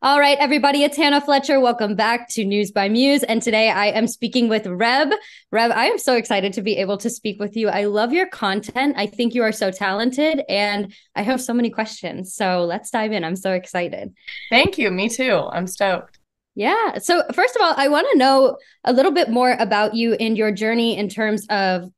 All right, everybody, it's Hannah Fletcher. Welcome back to News by Muse. And today I am speaking with Reb. Reb, I am so excited to be able to speak with you. I love your content. I think you are so talented and I have so many questions. So let's dive in. I'm so excited. Thank you. Me too. I'm stoked. Yeah. So first of all, I want to know a little bit more about you and your journey in terms of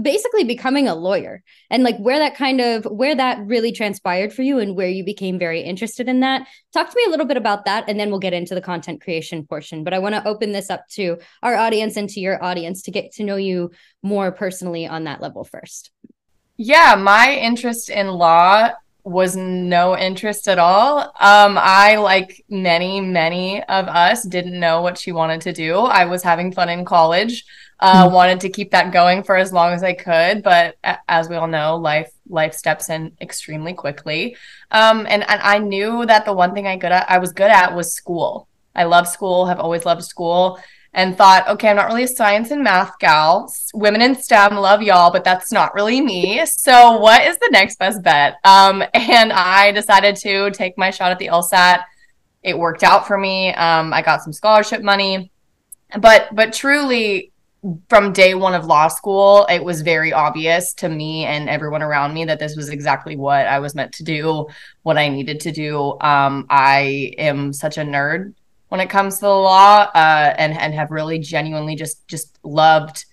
basically becoming a lawyer and like where that really transpired for you and where you became very interested in that. Talk to me a little bit about that and then we'll get into the content creation portion. But I want to open this up to our audience and to your audience to get to know you more personally on that level first. Yeah, my interest in law was no interest at all. I, like many of us, didn't know what she wanted to do. I was having fun in college, wanted to keep that going for as long as I could, but as we all know, life steps in extremely quickly. And I knew that the one thing I was good at was school. I love school, have always loved school. And thought, okay, I'm not really a science and math gal. Women in STEM, love y'all, but that's not really me. So what is the next best bet? And I decided to take my shot at the LSAT. It worked out for me. I got some scholarship money, but truly, from day one of law school, it was very obvious to me and everyone around me that this was exactly what I was meant to do, what I needed to do. I am such a nerd when it comes to the law, and have really genuinely just loved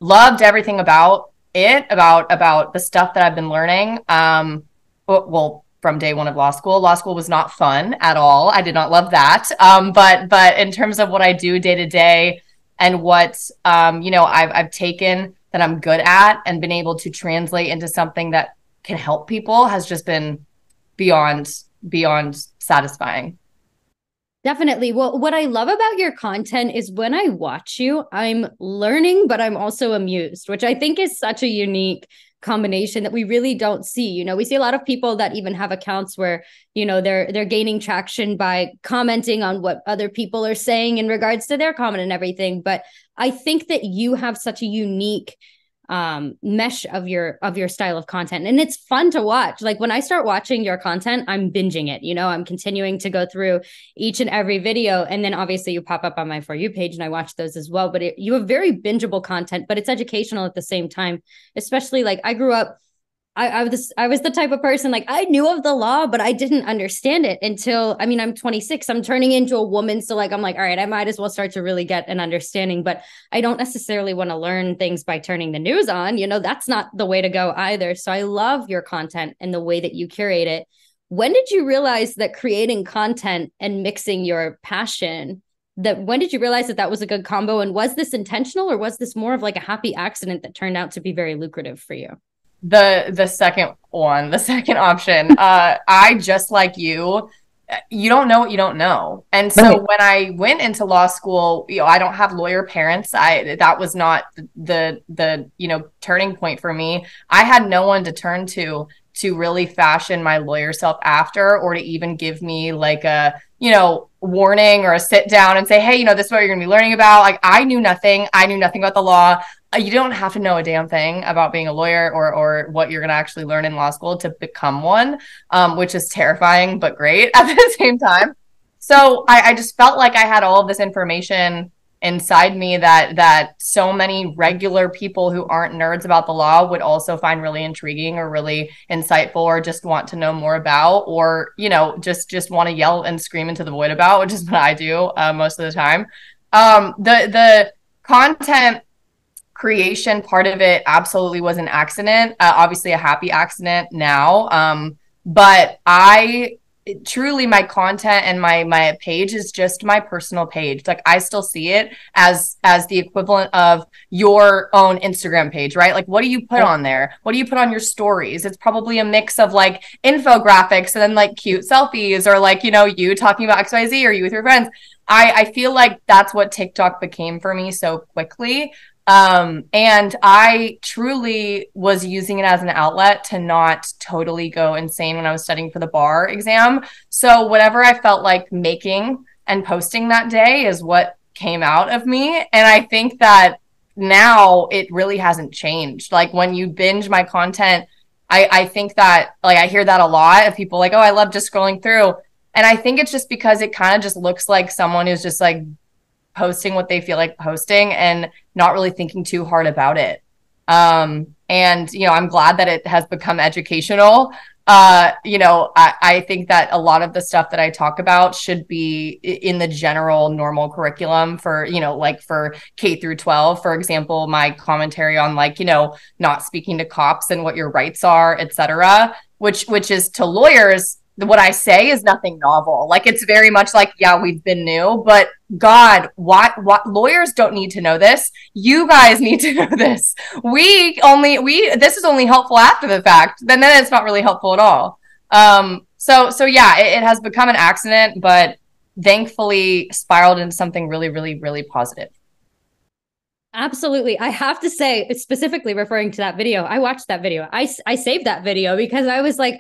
everything about it, about the stuff that I've been learning. Well, from day one of law school was not fun at all. I did not love that. But in terms of what I do day to day and what I've taken that I'm good at and been able to translate into something that can help people has just been beyond satisfying. Definitely. Well, what I love about your content is when I watch you, I'm learning, but I'm also amused, which I think is such a unique combination that we really don't see. We see a lot of people that even have accounts where, they're gaining traction by commenting on what other people are saying in regards to their comment and everything. But I think that you have such a unique mesh of your style of content, and it's fun to watch. Like when I start watching your content, I'm binging it. I'm continuing to go through each and every video, and then obviously you pop up on my For You page and I watch those as well. But you have very bingeable content, but it's educational at the same time. Especially like I grew up, I was the type of person, like I knew of the law, but I didn't understand it until, I'm 26. I'm turning into a woman. So like, I'm like, all right, I might as well start to really get an understanding, but I don't necessarily want to learn things by turning the news on. That's not the way to go either. So I love your content and the way that you curate it. When did you realize that creating content and mixing your passion, when did you realize that was a good combo? And was this intentional or was this more of like a happy accident that turned out to be very lucrative for you? The second one, the second option. I, just like you don't know what you don't know. And so when I went into law school, I don't have lawyer parents. That was not the turning point for me. I had no one to turn to really fashion my lawyer self after, or to even give me like a warning or a sit down and say, hey, this is what you're going to be learning about. Like I knew nothing about the law. You don't have to know a damn thing about being a lawyer or what you're going to actually learn in law school to become one, which is terrifying, but great at the same time. So I just felt like I had all of this information inside me that so many regular people who aren't nerds about the law would also find really intriguing or really insightful, or just want to know more about, or, just want to yell and scream into the void about, which is what I do most of the time. The content creation part of it absolutely was an accident, obviously a happy accident now. But truly, my content and my page is just my personal page. Like I still see it as the equivalent of your own Instagram page, right? Like what do you put on there? What do you put on your stories? It's probably a mix of like infographics and then like cute selfies, or like, you talking about XYZ, or you with your friends. I feel like that's what TikTok became for me so quickly. And I truly was using it as an outlet to not totally go insane when I was studying for the bar exam. So whatever I felt like making and posting that day is what came out of me. And I think that now it really hasn't changed. Like when you binge my content, I think that, like, I hear that a lot of people like, oh, I love just scrolling through. And I think it's just because it kind of just looks like someone who's just like posting what they feel like posting and not really thinking too hard about it. And, you know, I'm glad that it has become educational. You know, I think that a lot of the stuff that I talk about should be in the general normal curriculum for, you know, like for K through 12, for example, my commentary on like, you know, not speaking to cops and what your rights are, et cetera, which is to lawyers, what I say is nothing novel. Like, it's very much like, yeah, we've been new, but God, what lawyers don't need to know this. You guys need to know this. This is only helpful after the fact. Then it's not really helpful at all. So yeah, it has become an accident, but thankfully spiraled into something really, really, really positive. Absolutely. I have to say, specifically referring to that video, I watched that video. I saved that video because I was like,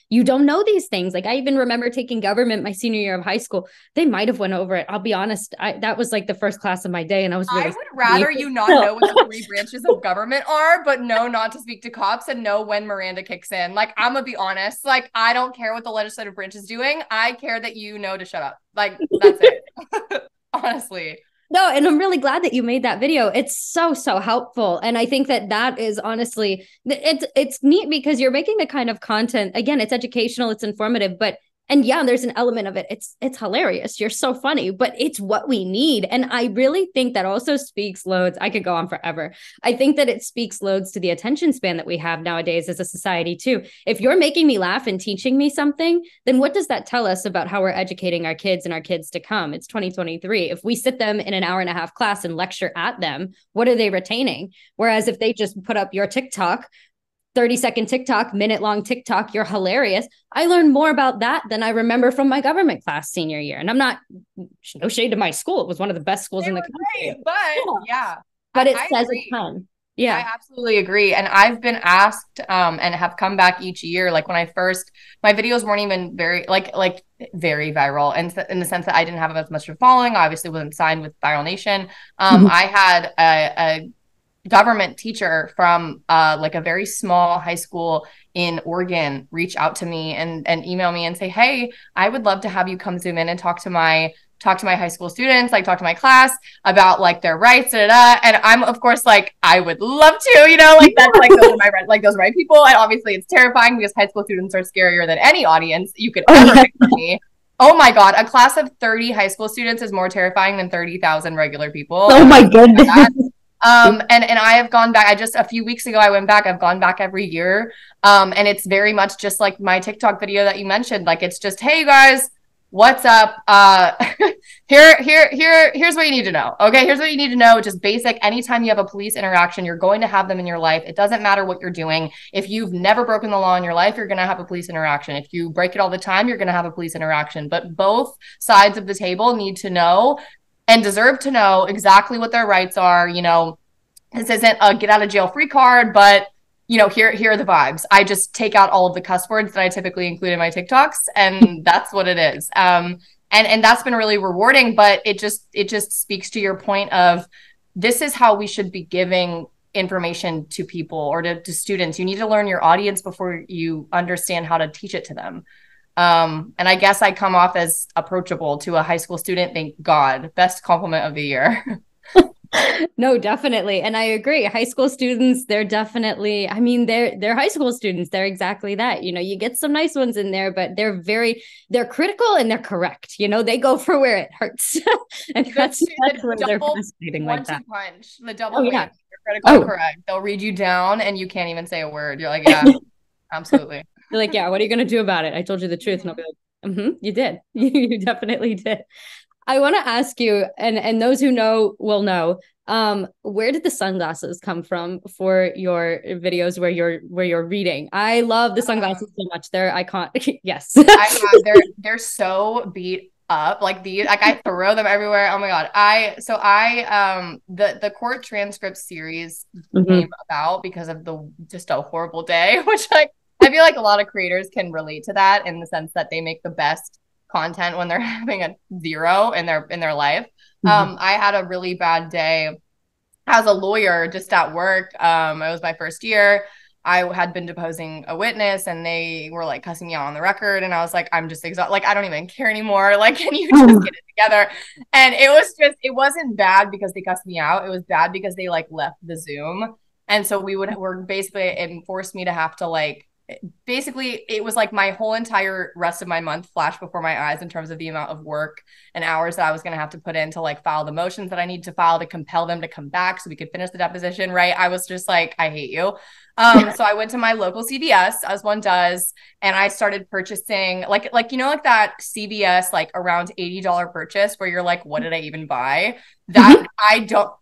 you don't know these things. Like, I even remember taking government my senior year of high school. They might have went over it. I'll be honest. That was like the first class of my day. And I was really, I would rather you not know what the three branches of government are, but know not to speak to cops and know when Miranda kicks in. Like, I'm gonna be honest. Like, I don't care what the legislative branch is doing. I care that you know to shut up. Like, that's it. Honestly. No, and I'm really glad that you made that video. It's so helpful. And I think that is honestly, it's neat because you're making the kind of content, again, it's educational, it's informative, but and yeah, there's an element of it. It's hilarious. You're so funny, but it's what we need. And I really think that also speaks loads. I could go on forever. I think that it speaks loads to the attention span that we have nowadays as a society too. If you're making me laugh and teaching me something, then what does that tell us about how we're educating our kids and our kids to come? It's 2023. If we sit them in an hour and a half class and lecture at them, what are they retaining? Whereas if they just put up your TikTok, 30-second TikTok, minute-long TikTok, you're hilarious. I learned more about that than I remember from my government class senior year. And I'm not, no shade to my school. It was one of the best schools in the country. Great, but yeah. But it says a ton. Yeah. I absolutely agree. And I've been asked and have come back each year. Like when my videos weren't even very, like very viral. And in the sense that I didn't have as much of a following, I obviously wasn't signed with Viral Nation. I had a government teacher from like a very small high school in Oregon reach out to me and email me and say, hey, I would love to have you come Zoom in and talk to my high school students, like talk to my class about like their rights, and I'm of course like, I would love to, you know, like that's like those are my people. And obviously it's terrifying because high school students are scarier than any audience you could ever pick for me. Oh my God, a class of 30 high school students is more terrifying than 30,000 regular people. Oh my goodness. And I have gone back. A few weeks ago, I went back. I've gone back every year. And it's very much just like my TikTok video that you mentioned. Like, it's just, hey, you guys, what's up? Here's what you need to know. Okay, here's what you need to know. Just basic. Anytime you have a police interaction, you're going to have them in your life. It doesn't matter what you're doing. If you've never broken the law in your life, you're going to have a police interaction. If you break it all the time, you're going to have a police interaction. But both sides of the table need to know and deserve to know exactly what their rights are. You know, this isn't a get out of jail free card, but you know, here are the vibes. I just take out all of the cuss words that I typically include in my TikToks, and that's what it is. And that's been really rewarding, but it just speaks to your point of this is how we should be giving information to people or to students. You need to learn your audience before you understand how to teach it to them. And I guess I come off as approachable to a high school student. Thank God. Best compliment of the year. No, definitely. And I agree. High school students, they're definitely, I mean, they're high school students. They're exactly that. You know, you get some nice ones in there, but they're critical and they're correct. You know, they go for where it hurts. And that's when they're fascinating like that. Punch, the double whammy. You're critical, correct. They'll read you down and you can't even say a word. You're like, yeah, absolutely. You're like, yeah, what are you going to do about it? I told you the truth. And I'll be like, you did. You definitely did. I want to ask you, and those who know will know, where did the sunglasses come from for your videos where you're reading? I love the sunglasses so much. They're iconic. Yes. They're so beat up. Like I throw them everywhere. Oh my God. The court transcript series came about because of just a horrible day, which I feel like a lot of creators can relate to that in the sense that they make the best content when they're having a zero in their life. I had a really bad day as a lawyer just at work. It was my first year. I had been deposing a witness and they were like cussing me out on the record. And I was like, I'm just exhausted. Like, I don't even care anymore. Like, can you just get it together? And it wasn't bad because they cussed me out. It was bad because they like left the Zoom. And so were basically, it forced me to have to like, basically it was like my whole entire rest of my month flashed before my eyes in terms of the amount of work and hours that I was going to have to put in to like file the motions that I need to file to compel them to come back so we could finish the deposition. Right. I was just like, I hate you. So I went to my local CVS, as one does, and I started purchasing like that CVS like around $80 purchase where you're like, what did I even buy? That I don't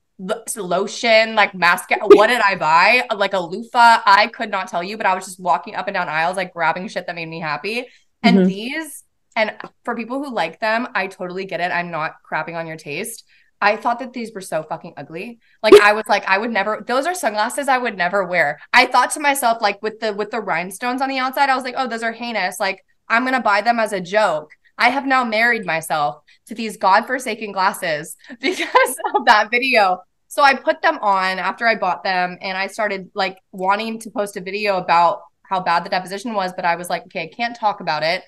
lotion, like mascara. What did I buy? Like a loofah. I could not tell you, but I was just walking up and down aisles, like grabbing shit that made me happy. And and for people who like them, I totally get it. I'm not crapping on your taste. I thought that these were so fucking ugly. Like I was like, I would never, those are sunglasses I would never wear. I thought to myself, like with the rhinestones on the outside, I was like, oh, those are heinous. Like I'm going to buy them as a joke. I have now married myself to these godforsaken glasses because of that video. So I put them on after I bought them and I started like wanting to post a video about how bad the deposition was, but I was like, okay, I can't talk about it.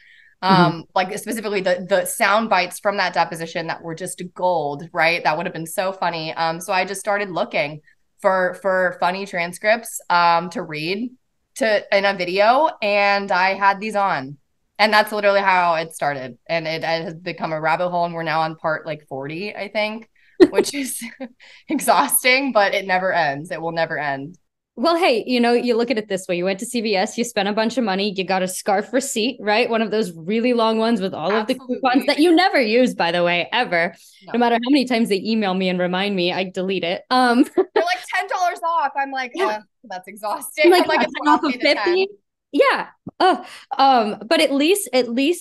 Like specifically the sound bites from that deposition that were just gold, right? That would have been so funny. So I just started looking for funny transcripts to read in a video, and I had these on. And that's literally how it started. And it has become a rabbit hole, and we're now on part like 40, I think, which is exhausting, but it never ends. It will never end. Well, hey, you look at it this way. You went to CVS, you spent a bunch of money, you got a scarf receipt, right? One of those really long ones with all of the coupons that you never use, by the way, ever. No matter how many times they email me and remind me, I delete it. They're like $10 off. I'm like, that's exhausting. Like, I'm like, it's off of 50. Yeah. But at least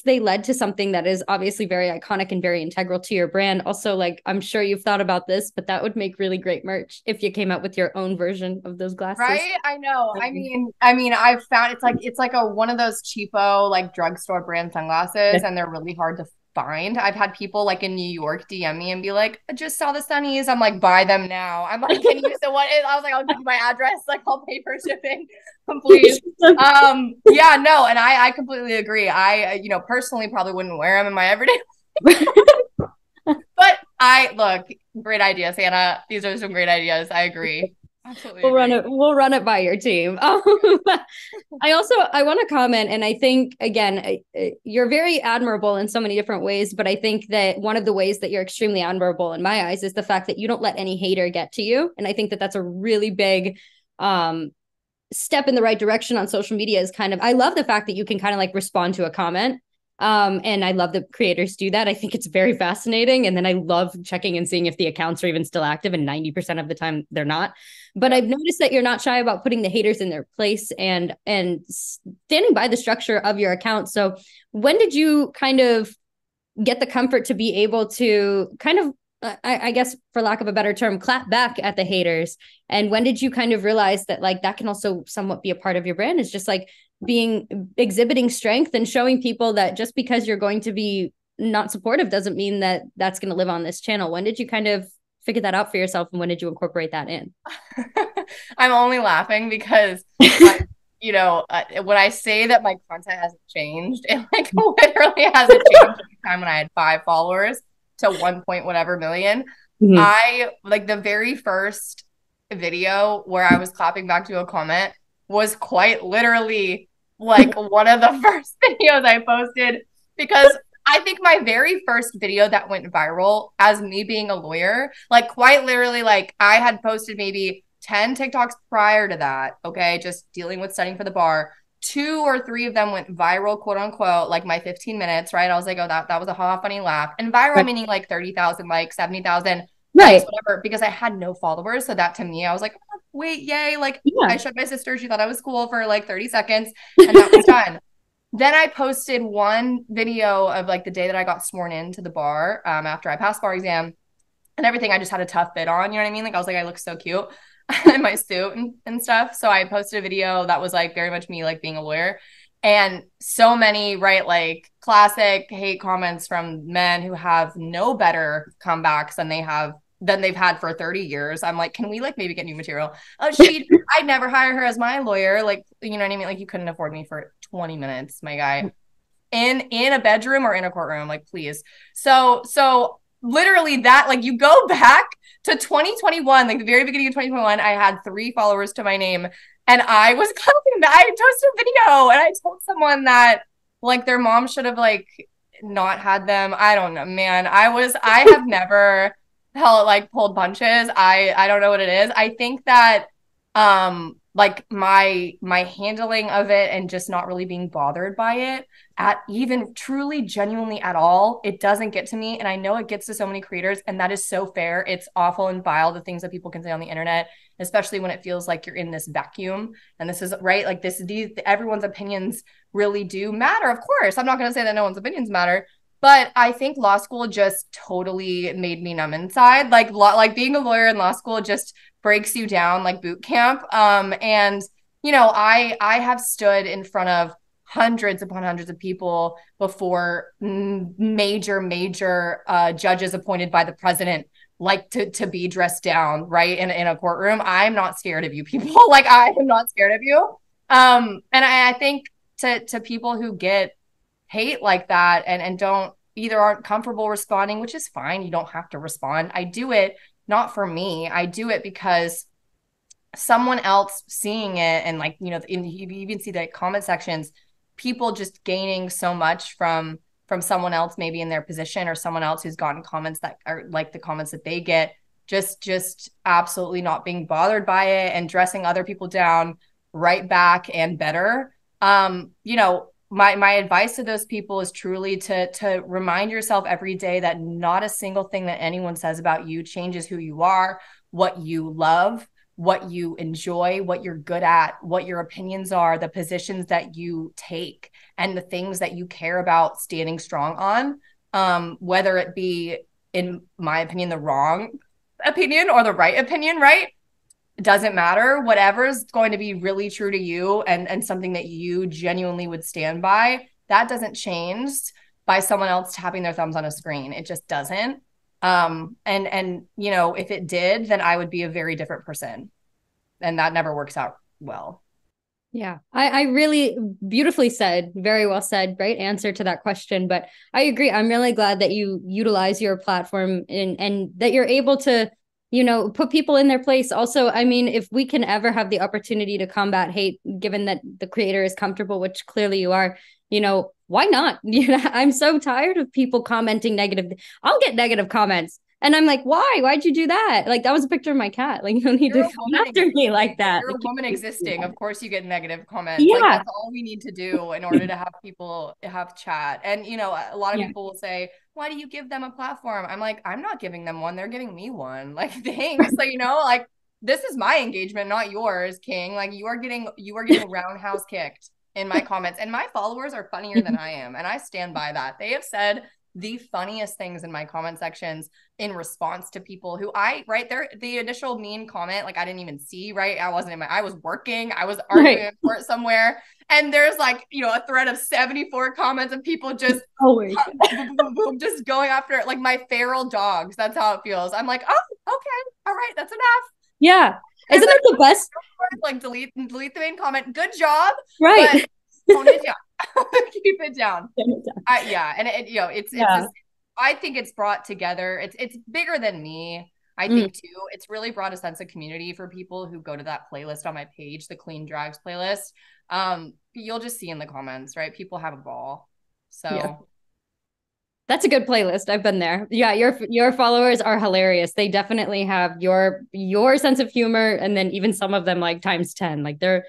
they led to something that is obviously very iconic and very integral to your brand. Also, like, I'm sure you've thought about this, but that would make really great merch if you came out with your own version of those glasses. Right? I know. I mean, I've found it's like a one of those cheapo like drugstore brand sunglasses, and they're really hard to find. I've had people like in New York DM me and be like, I just saw the sunnies. I'm like, buy them now. I'm like, can you so what is I was like, I'll give you my address, like I'll pay for shipping. Please. Yeah, no, and I completely agree. I personally probably wouldn't wear them in my everyday but look, great ideas, Hannah. These are some great ideas. I agree. Absolutely. We'll run it by your team. I want to comment, and I think again, you're very admirable in so many different ways, but I think that one of the ways that you're extremely admirable in my eyes is the fact that you don't let any hater get to you. And I think that that's a really big step in the right direction on social media. Is kind of, I love the fact that you can kind of like respond to a comment. And I love that creators do that. I think it's very fascinating. And then I love checking and seeing if the accounts are even still active. And 90% of the time they're not. But I've noticed that you're not shy about putting the haters in their place and standing by the structure of your account. So when did you kind of get the comfort to be able to kind of, I guess, for lack of a better term, clap back at the haters? And when did you kind of realize that like that can also somewhat be a part of your brand? It's just like exhibiting strength and showing people that just because you're going to be not supportive doesn't mean that that's going to live on this channel. When did you kind of figure that out for yourself, and when did you incorporate that in? I'm only laughing because when I say that my content hasn't changed, it like literally hasn't changed from the time when I had 5 followers to 1 point whatever million. I like the very first video where I was clapping back to a comment was quite literally like one of the first videos I posted, because I think my very first video that went viral as me being a lawyer, like quite literally, like I had posted maybe 10 TikToks prior to that. Okay. Just dealing with studying for the bar. 2 or 3 of them went viral, quote unquote, like my 15 minutes, right? I was like, oh, that was a funny laugh. And viral meaning like 30,000 likes, 70,000 likes, whatever, because I had no followers. So that to me, I was like, oh, wait, yay. Like I showed my sister, she thought I was cool for like 30 seconds and that was done. Then I posted one video of like the day that I got sworn into the bar after I passed bar exam and everything. I just had a tough fit on, you know what I mean? Like I was like, I look so cute in my suit and stuff. So I posted a video that was like very much me like being a lawyer. And so many, right, like classic hate comments from men who have no better comebacks than they have than they've had for 30 years. I'm like, can we like maybe get new material? Oh, I'd never hire her as my lawyer. Like, you know what I mean? Like, you couldn't afford me for 20 minutes, my guy, in a bedroom or in a courtroom, like, please. So literally that, like, you go back to 2021, like the very beginning of 2021, I had 3 followers to my name, and I was clapping that I posted a video, and I told someone that like their mom should have like not had them. I don't know, man. I have never pulled punches. I don't know what it is. I think that like my handling of it and just not really being bothered by it at even truly genuinely at all, it doesn't get to me. And I know it gets to so many creators, and that is so fair. It's awful and vile, the things that people can say on the internet, especially when it feels like you're in this vacuum. And this is right, like everyone's opinions really do matter. Of course, I'm not going to say that no one's opinions matter, but I think law school just totally made me numb inside. Like being a lawyer in law school just breaks you down like boot camp. And you know, I have stood in front of hundreds upon hundreds of people before, major judges appointed by the president, like to be dressed down, right, in a courtroom. I'm not scared of you people. Like, I am not scared of you. And I think to people who get hate like that and don't either aren't comfortable responding, which is fine. You don't have to respond. I do it not for me. I do it because someone else seeing it, and like, you know, you even see the comment sections, people just gaining so much from someone else maybe in their position, or someone else who's gotten comments that are like the comments that they get, just absolutely not being bothered by it and dressing other people down right back and better. You know, my advice to those people is truly to remind yourself every day that not a single thing that anyone says about you changes who you are, what you love, what you enjoy, what you're good at, what your opinions are, the positions that you take, and the things that you care about standing strong on, whether it be, in my opinion, the wrong opinion or the right opinion, right? It doesn't matter. Whatever's going to be really true to you and something that you genuinely would stand by, that doesn't change by someone else tapping their thumbs on a screen. It just doesn't. And you know, if it did, then I would be a very different person, and that never works out well. Yeah, I really beautifully said, very well said, right answer to that question. But I agree. I'm really glad that you utilize your platform and that you're able to, you know, put people in their place. Also, I mean, if we can ever have the opportunity to combat hate, given that the creator is comfortable, which clearly you are, you know, why not? You know, I'm so tired of people commenting negative. I'll get negative comments. And I'm like, why? Why'd you do that? Like, that was a picture of my cat. Like, you don't need to come after me like that. You're a woman existing. Of course you get negative comments. Yeah. Like, that's all we need to do in order to have people have chat. And, you know, a lot of people will say, why do you give them a platform? I'm like, I'm not giving them one. They're giving me one. Like, thanks. So, you know, like, this is my engagement, not yours, King. Like, you are getting roundhouse kicked in my comments. And my followers are funnier than I am. And I stand by that. They have said the funniest things in my comment sections in response to people who the initial mean comment, like, I didn't even see, right? I was working, I was arguing in court somewhere. And there's like, you know, a thread of 74 comments of people just just going after it, like my feral dogs. That's how it feels. I'm like, oh, okay, all right, that's enough. Yeah. Isn't that the best? Like, delete the main comment. Good job. Right. But tone it down. Keep it down. Yeah. And it, you know, it's I think it's brought together. It's bigger than me. I think too. It's really brought a sense of community for people who go to that playlist on my page, the Clean Drags playlist. You'll just see in the comments, right? People have a ball. So yeah. That's a good playlist. I've been there. Yeah, your followers are hilarious. They definitely have your sense of humor, and then even some of them like times 10. Like they're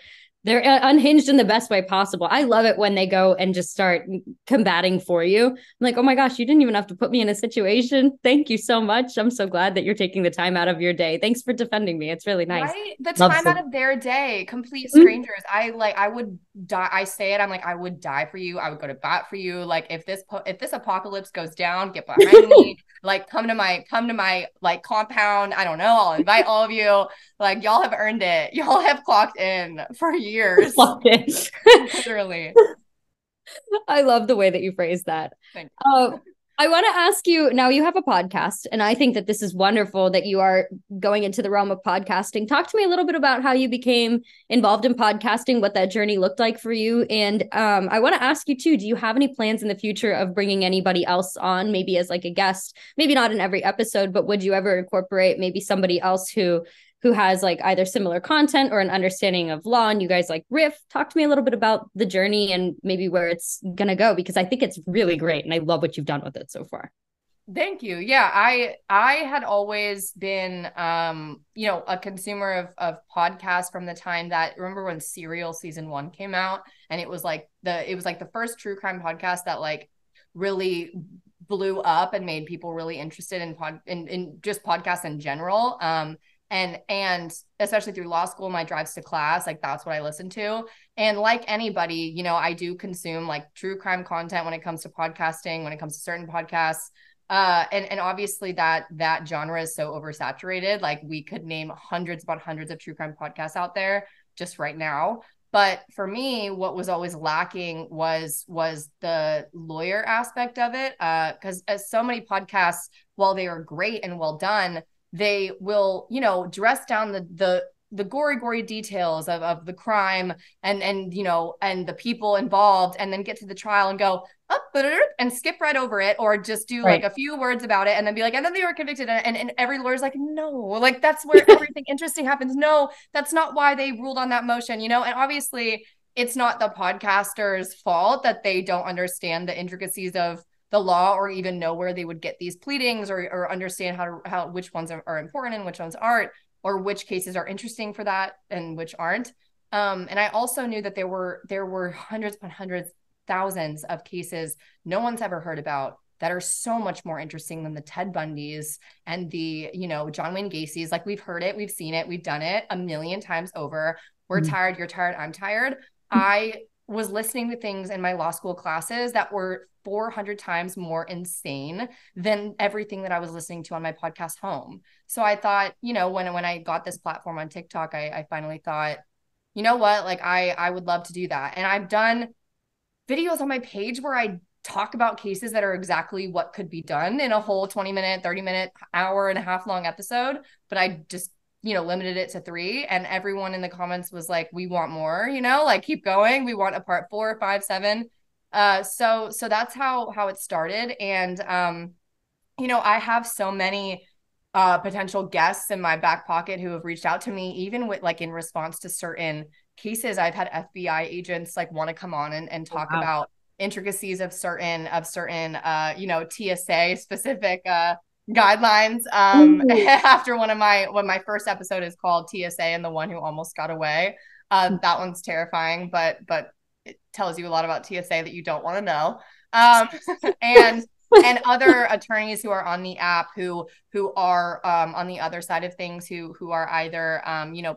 unhinged in the best way possible. I love it when they go and just start combating for you. I'm like, oh my gosh, you didn't even have to put me in a situation. Thank you so much. I'm so glad that you're taking the time out of your day. Thanks for defending me. It's really nice. Right? The time out of their day, complete strangers. I would die. I say it. I'm like, I would die for you. I would go to bat for you. Like, if this apocalypse goes down, get behind me. Like, come to my like compound. I don't know. I'll invite all of you. Like, y'all have earned it. Y'all have clocked in for years. Literally. I love the way that you phrase that. I want to ask you now, you have a podcast, and I think that this is wonderful that you are going into the realm of podcasting. Talk to me a little bit about how you became involved in podcasting, what that journey looked like for you. And I want to ask you too, do you have any plans in the future of bringing anybody else on, maybe as like a guest, maybe not in every episode, but would you ever incorporate maybe somebody else who has like either similar content or an understanding of law, and you guys like riff? Talk to me a little bit about the journey and maybe where it's going to go, because I think it's really great and I love what you've done with it so far. Thank you. Yeah, I had always been a consumer of podcasts from the time that, remember when Serial season 1 came out, and it was like the first true crime podcast that like really blew up and made people really interested in just podcasts in general. And especially through law school, my drives to class, like that's what I listen to. And like anybody, I do consume like true crime content when it comes to podcasting, when it comes to certain podcasts. And obviously that genre is so oversaturated. Like we could name hundreds upon hundreds of true crime podcasts out there just right now. But for me, what was always lacking was the lawyer aspect of it. Because as so many podcasts, while they are great and well done, they will, dress down the gory details of the crime and the people involved, and then get to the trial and go up and skip right over it, or just do like a few words about it and then be like, and then they were convicted, and every lawyer's like, no, like that's where everything interesting happens. No, that's not why they ruled on that motion, and obviously it's not the podcaster's fault that they don't understand the intricacies of the law, or even know where they would get these pleadings, or understand how which ones are important and which ones aren't, or which cases are interesting for that and which aren't. And I also knew that there were hundreds upon hundreds, thousands of cases no one's ever heard about that are so much more interesting than the Ted Bundys and the, John Wayne Gacy's. Like we've heard it, we've seen it, we've done it a million times over. We're tired, you're tired, I'm tired. I was listening to things in my law school classes that were 400 times more insane than everything that I was listening to on my podcast home. So I thought, when I got this platform on TikTok, I finally thought, you know what, like I would love to do that. And I've done videos on my page where I talk about cases that are exactly what could be done in a whole 20-minute, 30-minute, hour and a half long episode. But I just limited it to 3, and everyone in the comments was like, we want more, like keep going. We want a part 4, 5, 7. So that's how it started. And, I have so many, potential guests in my back pocket who have reached out to me, even with like in response to certain cases. I've had FBI agents like want to come on and talk about intricacies of certain, TSA specific, guidelines. After when my first episode is called TSA and the One Who Almost Got Away. That one's terrifying, but it tells you a lot about TSA that you don't want to know. And other attorneys who are on the app who are on the other side of things, who are either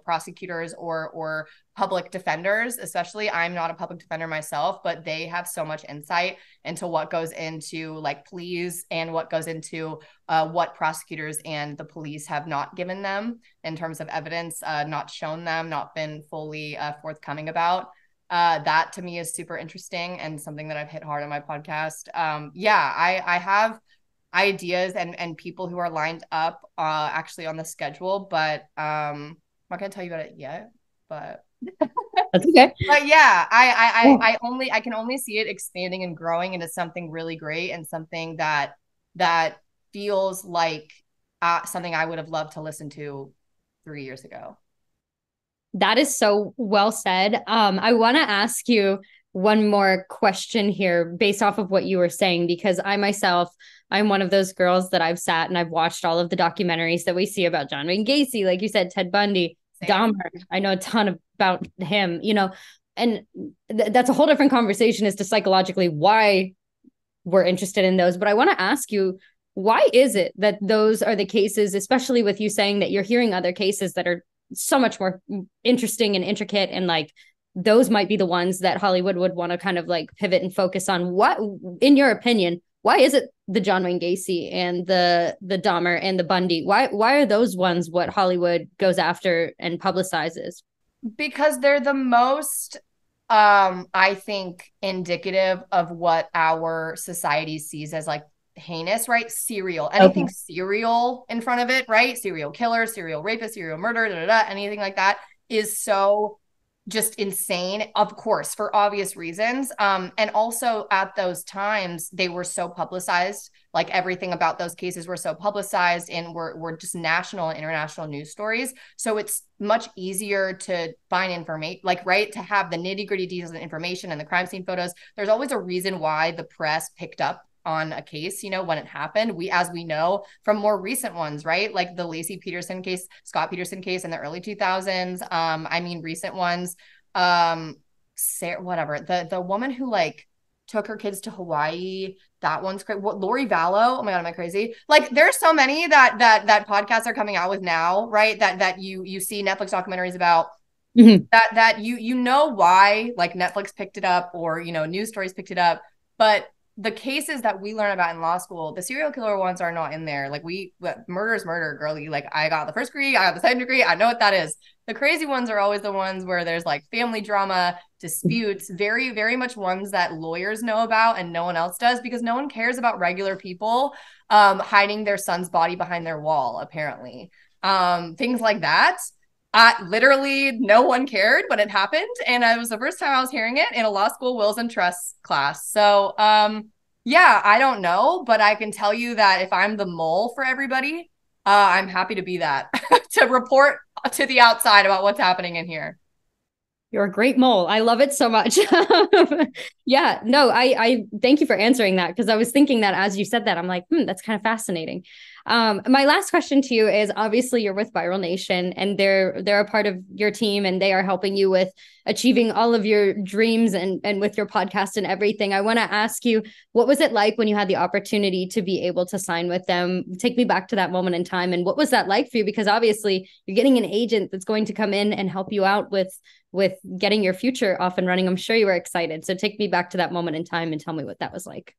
prosecutors or public defenders. Especially, I'm not a public defender myself, but they have so much insight into what goes into like pleas, and what goes into what prosecutors and the police have not given them in terms of evidence, not shown them, not been fully forthcoming about. That to me is super interesting, and something that I've hit hard on my podcast. I have ideas and people who are lined up actually on the schedule, but I'm not going to tell you about it yet, but that's okay. But yeah, I can only see it expanding and growing into something really great, and something that feels like something I would have loved to listen to 3 years ago. That is so well said. I want to ask you one more question here based off of what you were saying, because I'm one of those girls that I've sat and I've watched all of the documentaries that we see about John Wayne Gacy, like you said, Ted Bundy, Dahmer. I know a ton about him, and that's a whole different conversation as to psychologically why we're interested in those. But I want to ask you, why is it that those are the cases, especially with you saying that you're hearing other cases that are so much more interesting and intricate, and like those might be the ones that Hollywood would want to kind of like pivot and focus on? What, in your opinion, why is it the John Wayne Gacy and the Dahmer and the Bundy? Why are those ones what Hollywood goes after and publicizes? Because they're the most, I think, indicative of what our society sees as like heinous, right? Serial, Okay. anything serial in front of it, right? Serial killer, serial rapist, serial murder, anything like that is so just insane, of course, for obvious reasons. And also at those times, they were so publicized, like everything about those cases were so publicized and were just national and international news stories. So it's much easier to find information, like, right, to have the nitty gritty details and information and the crime scene photos. There's always a reason why the press picked up on a case, when it happened. As we know from more recent ones, right? Like the Lacey Peterson case, Scott Peterson case in the early 2000s. Recent ones, Sarah, whatever, the woman who like took her kids to Hawaii, that one's great. What, Lori Vallow? Oh my God, am I crazy? Like there's so many that podcasts are coming out with now, right? That you see Netflix documentaries about. Mm-hmm. That you know why, like Netflix picked it up or news stories picked it up, but the cases that we learn about in law school, the serial killer ones are not in there. Like murder is murder, girlie. Like I got the first degree, I got the second degree. I know what that is. The crazy ones are always the ones where there's like family drama, disputes, very, very much ones that lawyers know about and no one else does, because no one cares about regular people hiding their son's body behind their wall, apparently. Things like that. Literally no one cared, but it happened. And it was the first time I was hearing it in a law school wills and trusts class. So yeah, I don't know, but I can tell you that if I'm the mole for everybody, I'm happy to be that to report to the outside about what's happening in here. You're a great mole. I love it so much. Yeah, no, I thank you for answering that, because I was thinking that as you said that, I'm like, that's kind of fascinating. My last question to you is, obviously you're with Viral Nation and they're a part of your team and they are helping you with achieving all of your dreams and with your podcast and everything. I want to ask you, what was it like when you had the opportunity to be able to sign with them? Take me back to that moment in time. And what was that like for you? Because obviously you're getting an agent that's going to come in and help you out with getting your future off and running. I'm sure you were excited. So take me back to that moment in time and tell me what that was like.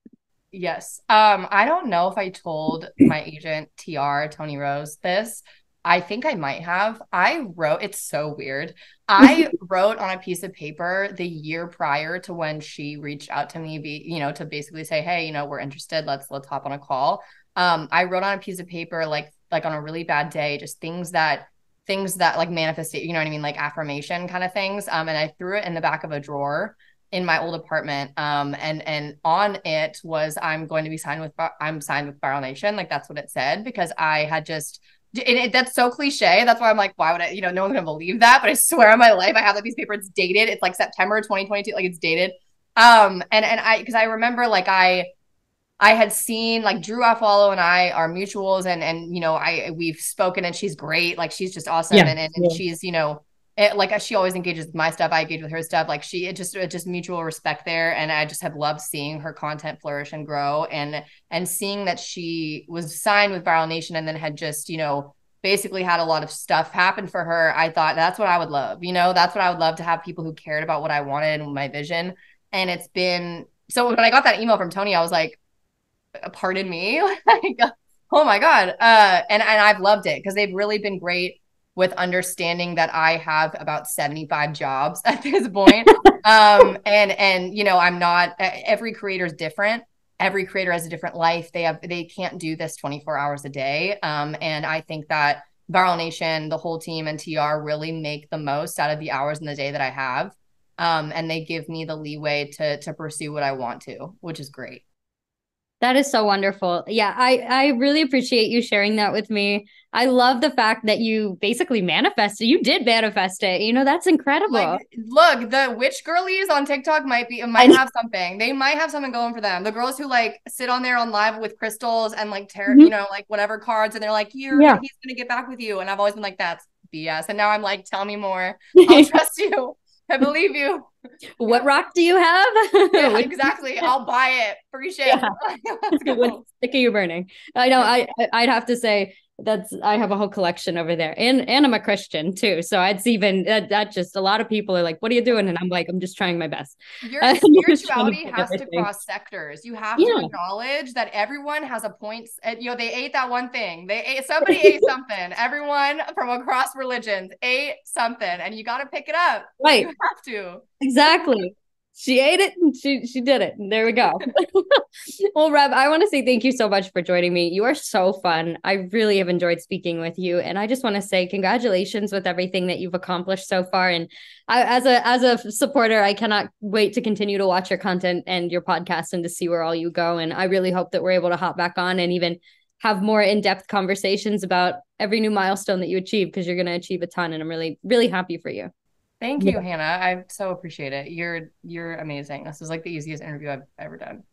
Yes. I don't know if I told my agent TR, Tony Rose, this. I think I might have. It's so weird. I wrote on a piece of paper the year prior to when she reached out to me, to basically say, hey, we're interested. Let's hop on a call. I wrote on a piece of paper, like on a really bad day, just things that like manifested, you know what I mean? Like affirmation kind of things. And I threw it in the back of a drawer in my old apartment. And on it was, I'm signed with Viral Nation. Like that's what it said, because I had just, that's so cliche. That's why I'm like, why would I, no one's gonna believe that, but I swear on my life, I have that piece of paper. It's dated. It's like September 2022. Like it's dated. Because I remember like I had seen like Drew Afwalo and I are mutuals and we've spoken and she's great. Like she's just awesome. Yeah. And she's, she always engages with my stuff. I engage with her stuff. Like it just mutual respect there. And I just have loved seeing her content flourish and grow and seeing that she was signed with Viral Nation and then had just, basically had a lot of stuff happen for her. I thought that's what I would love. That's what I would love, to have people who cared about what I wanted and my vision. And it's been, so when I got that email from Tony, I was like, pardon me, like, oh my God. And I've loved it, because they've really been great with understanding that I have about 75 jobs at this point. I'm not, every creator is different. Every creator has a different life. They can't do this 24 hours a day. And I think that Viral Nation, the whole team, and TR really make the most out of the hours in the day that I have. And they give me the leeway to pursue what I want to, which is great. That is so wonderful. Yeah, I really appreciate you sharing that with me. I love the fact that you basically manifested. You did manifest it. That's incredible. Like, look, the witch girlies on TikTok might have something. They might have something going for them. The girls who like sit on there on live with crystals and like tarot, like whatever cards, and they're like, he's gonna get back with you. And I've always been like, that's BS. And now I'm like, tell me more. I'll trust you. I believe you. What rock do you have? Yeah, exactly. I'll buy it. Appreciate it. Let's go. What stick are you burning? I know. I'd have to say I have a whole collection over there, and I'm a Christian too. So it's even that just a lot of people are like, "What are you doing?" And I'm like, "I'm just trying my best." Your spirituality has to cross sectors. You have to acknowledge that everyone has a point. They ate that one thing. Somebody ate something. Everyone from across religions ate something, and you got to pick it up. Right. You have to. Exactly. She ate it and she did it. And there we go. Well, Reb, I want to say thank you so much for joining me. You are so fun. I really have enjoyed speaking with you. And I just want to say congratulations with everything that you've accomplished so far. And as a supporter, I cannot wait to continue to watch your content and your podcast and to see where all you go. And I really hope that we're able to hop back on and even have more in-depth conversations about every new milestone that you achieve, because you're going to achieve a ton. And I'm really, really happy for you. Thank you, Hannah. I so appreciate it. You're amazing. This is like the easiest interview I've ever done.